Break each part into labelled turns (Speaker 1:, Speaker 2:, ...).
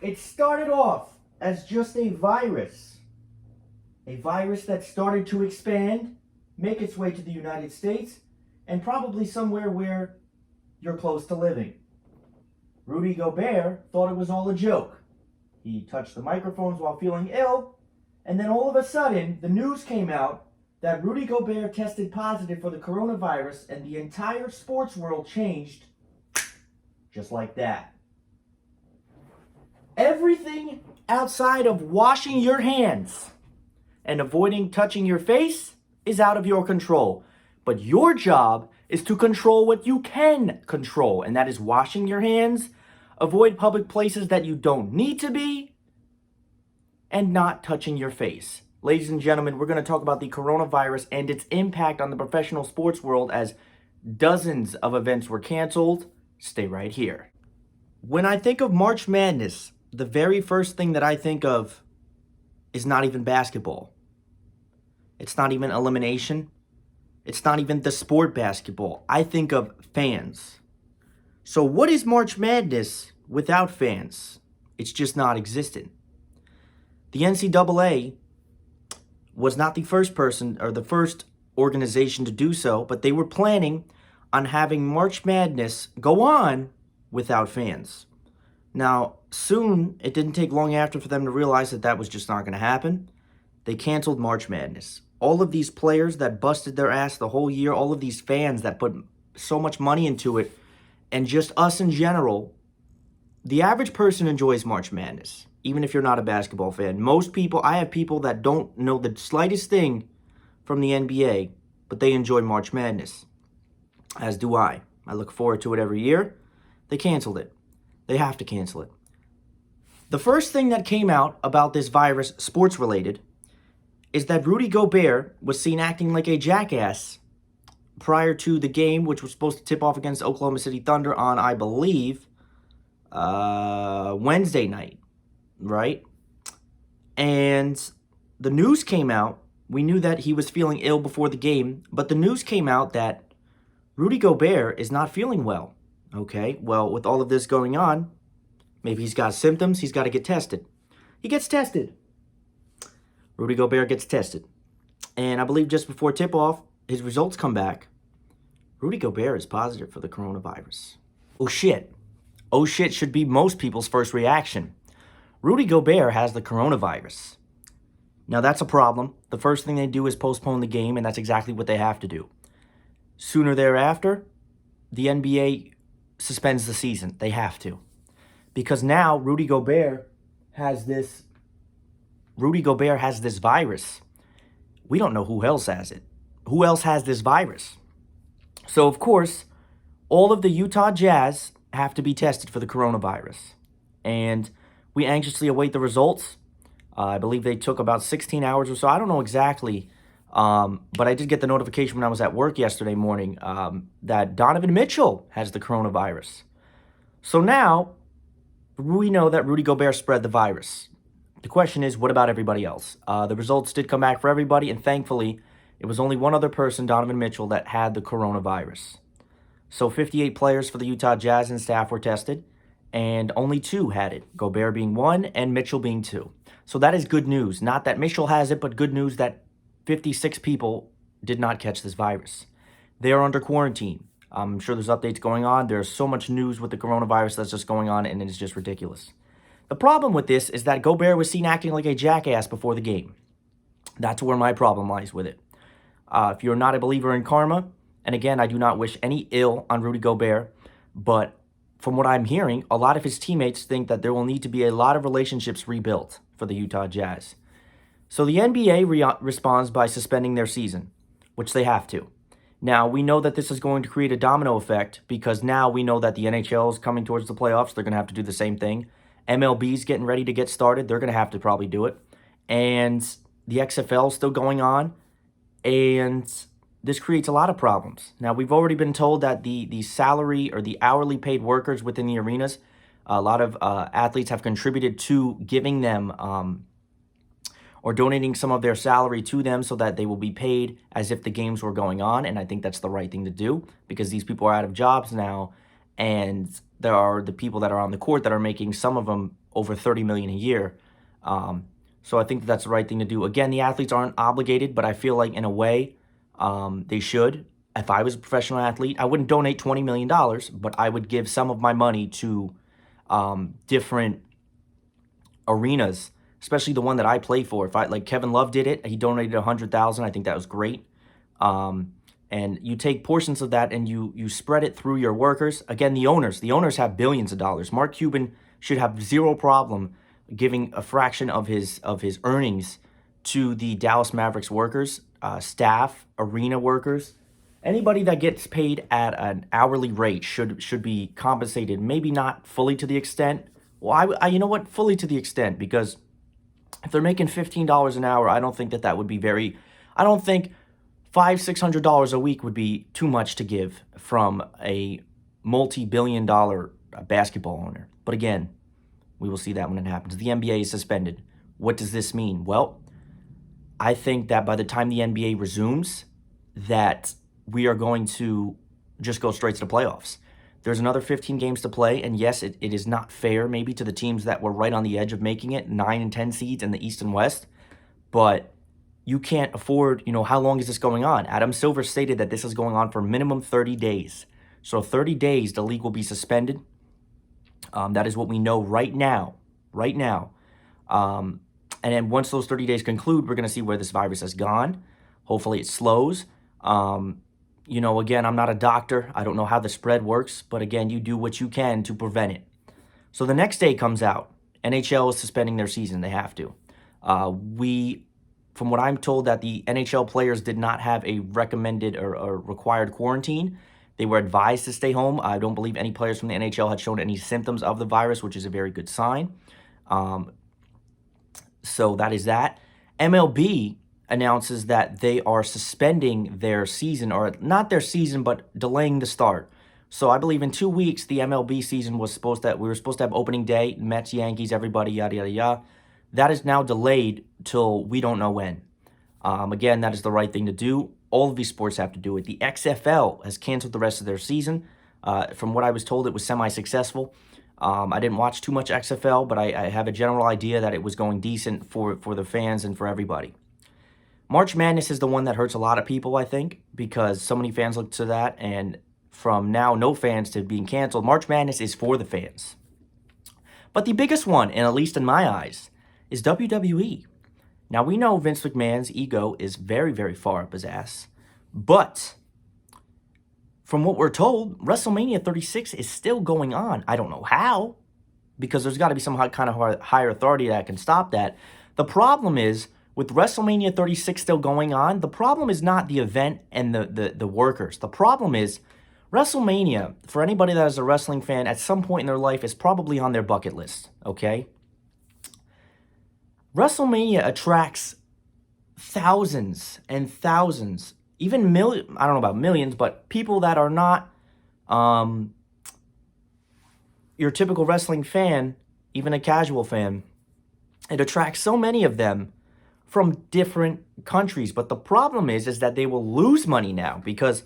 Speaker 1: It started off as just a virus that started to expand, make its way to the United States, and probably somewhere where you're close to living. Rudy Gobert thought it was all a joke. He touched the microphones while feeling ill, and then all of a sudden, the news came out that Rudy Gobert tested positive for the coronavirus, and the entire sports world changed just like that. Everything outside of washing your hands and avoiding touching your face is out of your control. But your job is to control what you can control, and that is washing your hands, avoid public places that you don't need to be, and not touching your face. Ladies and gentlemen, we're going to talk about the coronavirus and its impact on the professional sports world as dozens of events were canceled. Stay right here. When I think of March Madness, the very first thing that I think of is not even basketball. It's not even elimination. It's not even the sport basketball. I think of fans. So what is March Madness without fans? It's just not existent. The NCAA was not the first person or the first organization to do so, but they were planning on having March Madness go on without fans. Now, soon, it didn't take long after for them to realize that that was just not going to happen. They canceled March Madness. All of these players that busted their ass the whole year, all of these fans that put so much money into it, and just us in general, the average person enjoys March Madness, even if you're not a basketball fan. Most people, I have people that don't know the slightest thing from the NBA, but they enjoy March Madness, as do I. I look forward to it every year. They canceled it. They have to cancel it. The first thing that came out about this virus, sports-related, is that Rudy Gobert was seen acting like a jackass prior to the game, which was supposed to tip off against Oklahoma City Thunder on, I believe, Wednesday night, right? And the news came out. We knew that he was feeling ill before the game, but the news came out that Rudy Gobert is not feeling well. Okay, well, with all of this going on, maybe he's got symptoms, he's got to get tested. He gets tested. Rudy Gobert gets tested. And I believe just before tip-off, his results come back. Rudy Gobert is positive for the coronavirus. Oh, shit. Oh, shit should be most people's first reaction. Rudy Gobert has the coronavirus. Now, that's a problem. The first thing they do is postpone the game, and that's exactly what they have to do. Sooner thereafter, the NBA suspends the season. They have to. Because now Rudy Gobert has this virus. We don't know who else has it. Who else has this virus? So, of course, all of the Utah Jazz have to be tested for the coronavirus. And we anxiously await the results. I believe they took about 16 hours or so. I don't know exactly. But I did get the notification when I was at work yesterday morning that Donovan Mitchell has the coronavirus. So now we know that Rudy Gobert spread the virus. The question is, what about everybody else? The results did come back for everybody, and thankfully, it was only one other person, Donovan Mitchell, that had the coronavirus. So 58 players for the Utah Jazz and staff were tested, and only 2 had it, Gobert being 1 and Mitchell being 2. So that is good news. Not that Mitchell has it, but good news that 56 people did not catch this virus. They are under quarantine. I'm sure there's updates going on. There's so much news with the coronavirus that's just going on, and it's just ridiculous. The problem with this is that Gobert was seen acting like a jackass before the game. That's where my problem lies with it. If you're not a believer in karma, and again, I do not wish any ill on Rudy Gobert, but from what I'm hearing, a lot of his teammates think that there will need to be a lot of relationships rebuilt for the Utah Jazz. So the NBA responds by suspending their season, which they have to. Now, we know that this is going to create a domino effect because now we know that the NHL is coming towards the playoffs. They're going to have to do the same thing. MLB's getting ready to get started. They're going to have to probably do it. And the XFL is still going on. And this creates a lot of problems. Now, we've already been told that the salary or the hourly paid workers within the arenas, a lot of athletes have contributed to giving them or donating some of their salary to them so that they will be paid as if the games were going on. And I think that's the right thing to do because these people are out of jobs now. And there are the people that are on the court that are making, some of them, over $30 million a year. So I think that's the right thing to do. Again, the athletes aren't obligated, but I feel like in a way they should. If I was a professional athlete, I wouldn't donate $20 million, but I would give some of my money to different arenas, especially the one that I play for. If I like Kevin Love did it, he donated $100,000. I think that was great. And you take portions of that and you spread it through your workers. Again, the owners have billions of dollars. Mark Cuban should have zero problem giving a fraction of his earnings to the Dallas Mavericks workers, staff, arena workers. Anybody that gets paid at an hourly rate should be compensated. Maybe not fully to the extent. Well, you know what? Fully to the extent, because if they're making $15 an hour, I don't think that would be very. I don't think $500-$600 a week would be too much to give from a multi-billion-dollar basketball owner. But again, we will see that when it happens. The NBA is suspended. What does this mean? Well, I think that by the time the NBA resumes, that we are going to just go straight to the playoffs. There's another 15 games to play, and yes, it is not fair maybe to the teams that were right on the edge of making it, 9 and 10 seeds in the East and West, but you can't afford, how long is this going on? Adam Silver stated that this is going on for minimum 30 days. So 30 days, the league will be suspended. That is what we know right now. And then once those 30 days conclude, we're going to see where this virus has gone. Hopefully it slows. Again, I'm not a doctor. I don't know how the spread works. But again, you do what you can to prevent it. So the next day comes out. NHL is suspending their season. They have to. From what I'm told, that the NHL players did not have a recommended or required quarantine. They were advised to stay home. I don't believe any players from the NHL had shown any symptoms of the virus, which is a very good sign. So that is that. MLB announces that they are suspending their season, or not their season, but delaying the start. So I believe in 2 weeks, the MLB season we were supposed to have opening day, Mets, Yankees, everybody, yada, yada, yada. That is now delayed till we don't know when. Again, that is the right thing to do. All of these sports have to do it. The XFL has canceled the rest of their season. From what I was told, it was semi-successful. I didn't watch too much XFL, but I have a general idea that it was going decent for the fans and for everybody. March Madness is the one that hurts a lot of people, I think, because so many fans look to that, and from now no fans to being canceled, March Madness is for the fans. But the biggest one, and at least in my eyes, is WWE. Now, we know Vince McMahon's ego is very, very far up his ass, but from what we're told, WrestleMania 36 is still going on. I don't know how, because there's got to be some kind of higher authority that can stop that. The problem is, with WrestleMania 36 still going on, the problem is not the event and the workers. The problem is WrestleMania, for anybody that is a wrestling fan, at some point in their life is probably on their bucket list, okay? WrestleMania attracts thousands and thousands, even millions, I don't know about millions, but people that are not your typical wrestling fan, even a casual fan. It attracts so many of them from different countries. But the problem is that they will lose money now because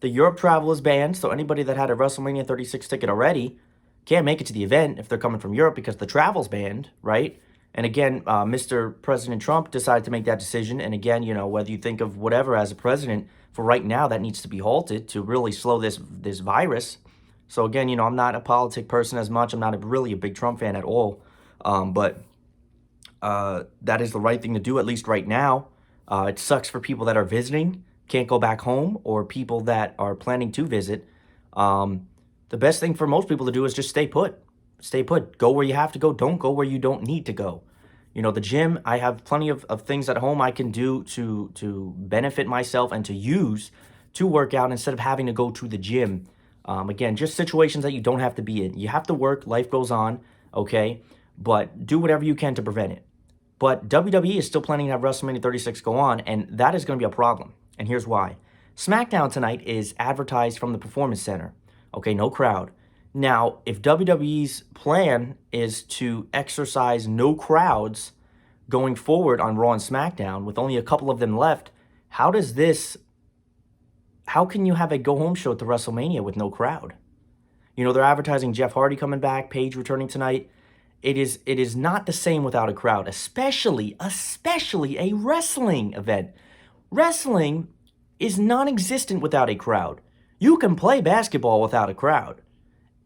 Speaker 1: the Europe travel is banned. So anybody that had a WrestleMania 36 ticket already can't make it to the event if they're coming from Europe because the travel's banned, right? And again, Mr. President Trump decided to make that decision. And again, whether you think of whatever as a president, for right now, that needs to be halted to really slow this virus. So again, I'm not a politic person as much. I'm not really a big Trump fan at all. But that is the right thing to do, at least right now. It sucks for people that are visiting, can't go back home, or people that are planning to visit. The best thing for most people to do is just stay put. Stay put. Go where you have to go. Don't go where you don't need to go. The gym, I have plenty of things at home I can do to benefit myself and to use to work out instead of having to go to the gym. Again, just situations that you don't have to be in. You have to work. Life goes on, okay? But do whatever you can to prevent it. But WWE is still planning to have WrestleMania 36 go on, and that is going to be a problem. And here's why. SmackDown tonight is advertised from the Performance Center. Okay, no crowd. Now, if WWE's plan is to exercise no crowds going forward on Raw and SmackDown with only a couple of them left, how can you have a go-home show at the WrestleMania with no crowd? They're advertising Jeff Hardy coming back, Paige returning tonight. it is not the same without a crowd, especially a wrestling event. Wrestling is non-existent without a crowd. You can play basketball without a crowd.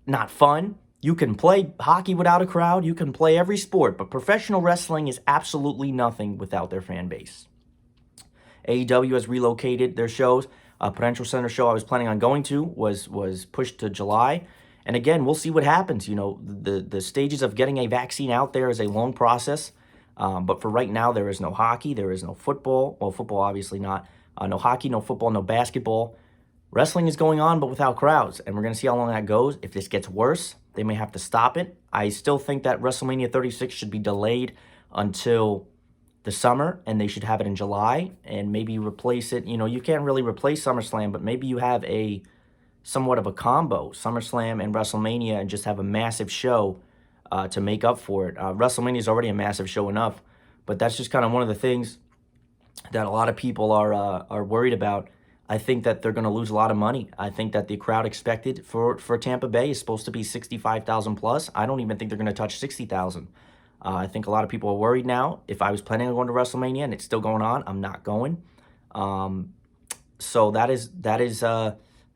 Speaker 1: Not fun. You can play hockey without a crowd. You can play every sport, but professional wrestling is absolutely nothing without their fan base. AEW has relocated their shows. A Prudential Center show I was planning on going to was pushed to July. And again, we'll see what happens. You know, the stages of getting a vaccine out there is a long process. But for right now, there is no hockey. There is no football. Well, football obviously not. No hockey, no football, no basketball. Wrestling is going on, but without crowds. And we're going to see how long that goes. If this gets worse, they may have to stop it. I still think that WrestleMania 36 should be delayed until the summer, and they should have it in July and maybe replace it. You know, you can't really replace SummerSlam, but maybe you have a somewhat of a combo, SummerSlam and WrestleMania, and just have a massive show to make up for it. WrestleMania is already a massive show enough, but that's just kind of one of the things that a lot of people are worried about. I think that they're going to lose a lot of money. I think that the crowd expected for Tampa Bay is supposed to be 65,000 plus. I don't even think they're going to touch 60,000. I think a lot of people are worried now. If I was planning on going to WrestleMania and it's still going on, I'm not going. So that is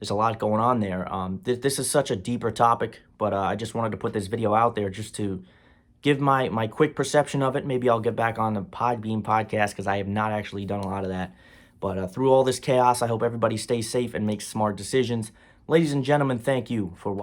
Speaker 1: there's a lot going on there. This is such a deeper topic, but I just wanted to put this video out there just to give my quick perception of it. Maybe I'll get back on the Podbean podcast because I have not actually done a lot of that. But through all this chaos, I hope everybody stays safe and makes smart decisions. Ladies and gentlemen, thank you for watching.